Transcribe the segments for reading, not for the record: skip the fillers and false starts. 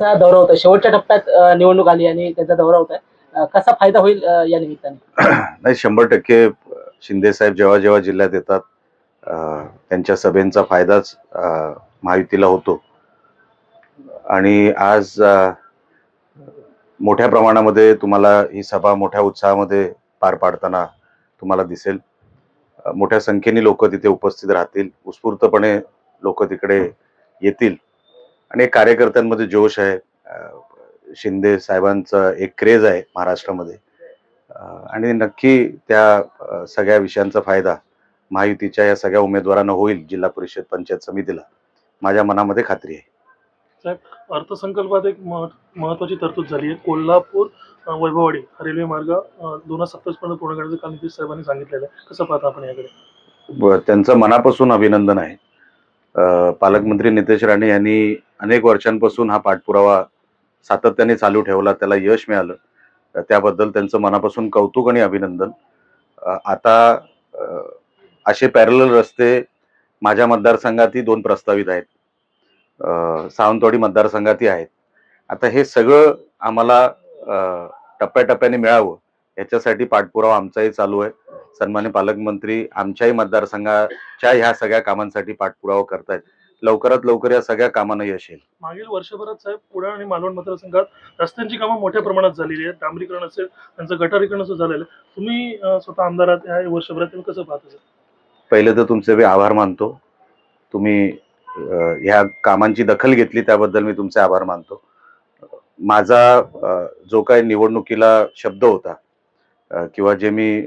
त्यांचा दौरा होता, शेवटच्या टप्प्यात निवडणूक आली आणि त्यांचा दौरा होता. कसा फायदा होईल या निमित्ताने? नाही, 100% शिंदे साहेब जेव्हा जेव्हा जिल्ह्यात येतात त्यांच्या सभेचा फायदाच महायुतीला होतो. आणि आज मोठ्या प्रमाणामध्ये तुम्हाला ही सभा मोठ्या उत्साहामध्ये पार पाडताना तुम्हाला दिसेल. मोठ्या संख्येने लोक तिथे उपस्थित राहतील, उत्स्फूर्तपणे लोक तिकडे येतील आणि एक कार्यकर्त्यांमध्ये जोश आहे. शिंदे साहेबांचा एक क्रेज आहे महाराष्ट्रामध्ये आणि नक्की त्या सगळ्या विषयांचा फायदा महायुतीच्या या सगळ्या उमेदवारांना होईल. जिल्हा परिषद पंचायत समितीला माझ्या मनामध्ये खात्री आहे. साहेब, अर्थसंकल्पात एक महत्वाची तरतूद झाली आहे. कोल्हापूर वैभववाडी हा रेल्वे मार्ग 2027 पर्यंत पूर्ण करण्याचं काल नितीश साहेबांनी सांगितलेलं आहे. कसं पाहता आपण याकडे? त्यांचं मनापासून अभिनंदन आहे. पालकमंत्री नितेश राणे यांनी अनेक वर्षांपासून हा पाठपुरावा सातत्याने चालू ठेवला, त्याला यश मिळालं. त्याबद्दल त्यांचं मनापासून कौतुक आणि अभिनंदन. आता असे पॅरलल रस्ते माझ्या मतदारसंघातही 2 प्रस्तावित आहेत, सावंतवाडी मतदारसंघातही आहेत. आता हे सगळं आम्हाला टप्प्याटप्प्याने मिळावं याच्यासाठी पाठपुरावा आमचाही चालू आहे. सन्माननीय पालकमंत्री आमच्याही मतदारसंघाच्या ह्या सगळ्या कामांसाठी पाठपुरावा करतायत. लवकरात लवकर या सगळ्या कामांना यश येईल. मागील वर्षभरात साहेब कुडाळ आणि मालवण मतदारसंघात रस्त्यांची कामं मोठ्या प्रमाणात झालेली आहेत. डांबरीकरण असेल, त्यांचं गटारीकरण असं झालेलं आहे. तुम्ही स्वतः आमदारात या वर्षभरात तुम्ही कसं पाहता सर? पहिले तर तुमचे मी आभार मानतो. तुम्ही ह्या कामांची दखल घेतली त्याबद्दल मी तुमचे आभार मानतो. माझा जो काही निवडणुकीला शब्द होता किंवा जे मी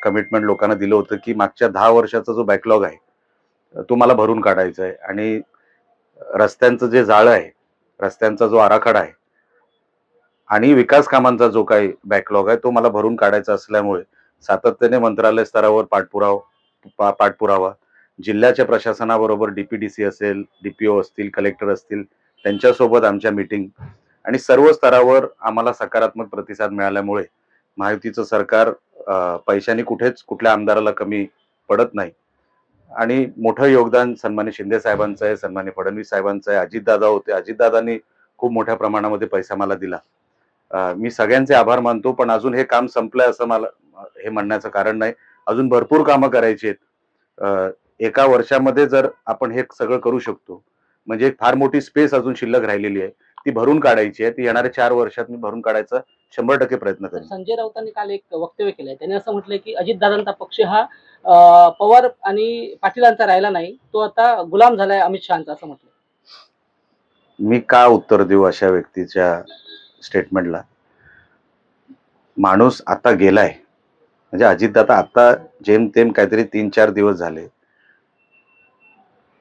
कमिटमेंट लोकांना दिलं होतं की मागच्या 10 वर्षाचा जो बॅकलॉग आहे तो मला भरून काढायचा आहे आणि रस्त्यांचं जे जाळं आहे, रस्त्यांचा जो आराखडा आहे आणि विकास कामांचा जो काही बॅकलॉग आहे तो मला भरून काढायचा असल्यामुळे सातत्याने मंत्रालय स्तरावर पाठपुरावा जिल्ह्याच्या प्रशासनाबरोबर डीपीडीसी असेल, डीपीओ असतील, कलेक्टर असतील, त्यांच्यासोबत आमच्या मीटिंग आणि सर्व स्तरावर आम्हाला सकारात्मक प्रतिसाद मिळाल्यामुळे महायुतीचं सरकार पैशाने कुठेच कुठल्या आमदाराला कमी पडत नाही आणि मोठं योगदान सन्मान्य शिंदे साहेबांचं आहे, सन्मान्य फडणवीस साहेबांचं आहे. अजितदादा होते, अजितदादांनी खूप मोठ्या प्रमाणामध्ये पैसा मला दिला. मी सगळ्यांचे आभार मानतो, पण अजून हे काम संपलंय असं मला हे म्हणण्याचं कारण नाही. अजून भरपूर कामं करायची आहेत. एका वर्षामध्ये जर आपण हे सगळं करू शकतो म्हणजे एक फार मोठी स्पेस अजून शिल्लक राहिलेली आहे, ती भरून काढायची आहे. ती येणाऱ्या 4 वर्षात मी भरून काढायचा 100% प्रयत्न करेन. संजय राऊतांनी काल एक वक्तव्य केलंय. त्यांनी असं म्हटलंय की अजितदादांचा पक्ष हा पवार आणि पाटीलांचा राहिला नाही, तो आता गुलाम झालाय अमित शहाचा, असं म्हटलंय. मी का उत्तर देऊ अशा व्यक्तीच्या स्टेटमेंटला? माणूस आता गेलाय म्हणजे अजितदादा आता जेमतेम काहीतरी 3-4 दिवस झाले,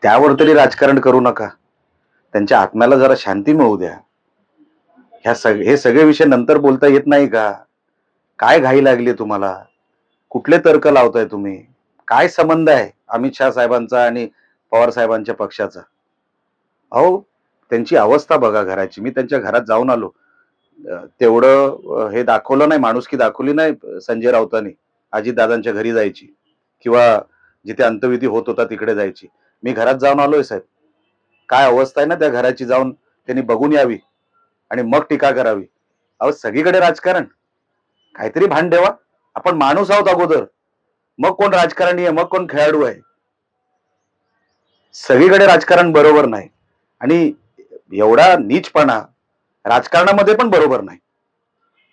त्यावर तरी राजकारण करू नका. त्यांच्या आत्म्याला जरा शांती मिळू द्या. हे सगळे विषय नंतर बोलता येत नाही का? काय घाई लागली तुम्हाला? कुठले तर्क लावताय तुम्ही? काय संबंध आहे अमित शहा साहेबांचा आणि पवार साहेबांच्या पक्षाचा? अहो, त्यांची अवस्था बघा घराची. मी त्यांच्या घरात जाऊन आलो. तेवढं हे दाखवलं नाही, माणुसकी दाखवली नाही संजय राऊतांनी. अजितदादांच्या घरी जायची किंवा जिथे अंत्यविधी होत होता तिकडे जायची. मी घरात जाऊन आलोय साहेब. काय अवस्था आहे ना त्या घराची, जाऊन त्यांनी बघून यावी आणि मग टीका करावी. अहो, सगळीकडे राजकारण. काहीतरी भान ठेवा. आपण माणूस आहोत अगोदर, मग कोण राजकारणी आहे, मग कोण खेळाडू आहे. सगळीकडे राजकारण बरोबर नाही आणि एवढा नीचपणा राजकारणामध्ये पण बरोबर नाही.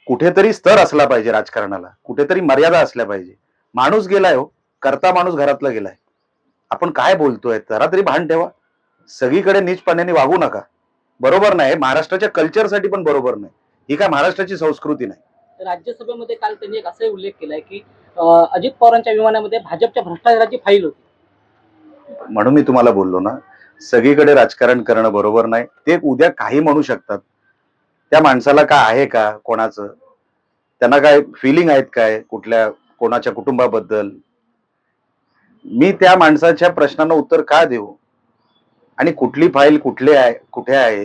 कुठेतरी स्तर असला पाहिजे राजकारणाला, कुठेतरी मर्यादा असल्या पाहिजे. माणूस गेलाय हो, करता माणूस घरातला गेलाय. आपण काय बोलतोय जरा तरी भान ठेवा. सगळीकडे नीचपणाने वागू नका. बरोबर नाही. महाराष्ट्राच्या कल्चरसाठी पण बरोबर नाही. ही काय महाराष्ट्राची संस्कृती नाही. राज्यसभेमध्ये काल त्यांनी एक असाही उल्लेख केलाय की अजित पवारांच्या विमानामध्ये भाजपच्या भ्रष्टाचाराची फाईल होती. म्हणून मी तुम्हाला बोललो ना, सगळीकडे राजकारण करणं बरोबर नाही. ते उद्या काही म्हणू शकतात. त्या माणसाला काय आहे का कोणाचं? त्यांना काय फिलिंग आहेत काय कुठल्या कोणाच्या कुटुंबाबद्दल? मी त्या माणसाच्या प्रश्नांना उत्तर का देऊ? आणि कुठली फाईल कुठे आहे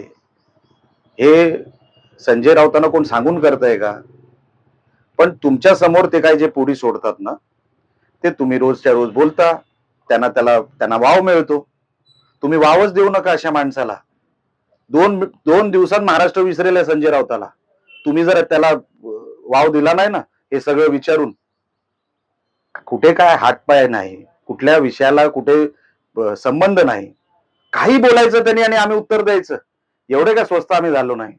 हे संजय राऊतांना कोण सांगून करताय का? पण तुमच्या समोर ते काय जे पुढी सोडतात ना, ते तुम्ही रोजच्या रोज बोलता. त्यांना वाव मिळतो. तुम्ही वावच देऊ नका अशा माणसाला. दोन दिवसात महाराष्ट्र विसरेल आहे संजय राऊताला. तुम्ही जर त्याला वाव दिला नाही ना हे सगळं विचारून, कुठे काय हातपाय नाही, कुठल्या विषयाला कुठे संबंध नाही, काही बोलायचं त्यांनी आणि आम्ही उत्तर द्यायचं, एवढे काय स्वस्त आम्ही झालो नाही.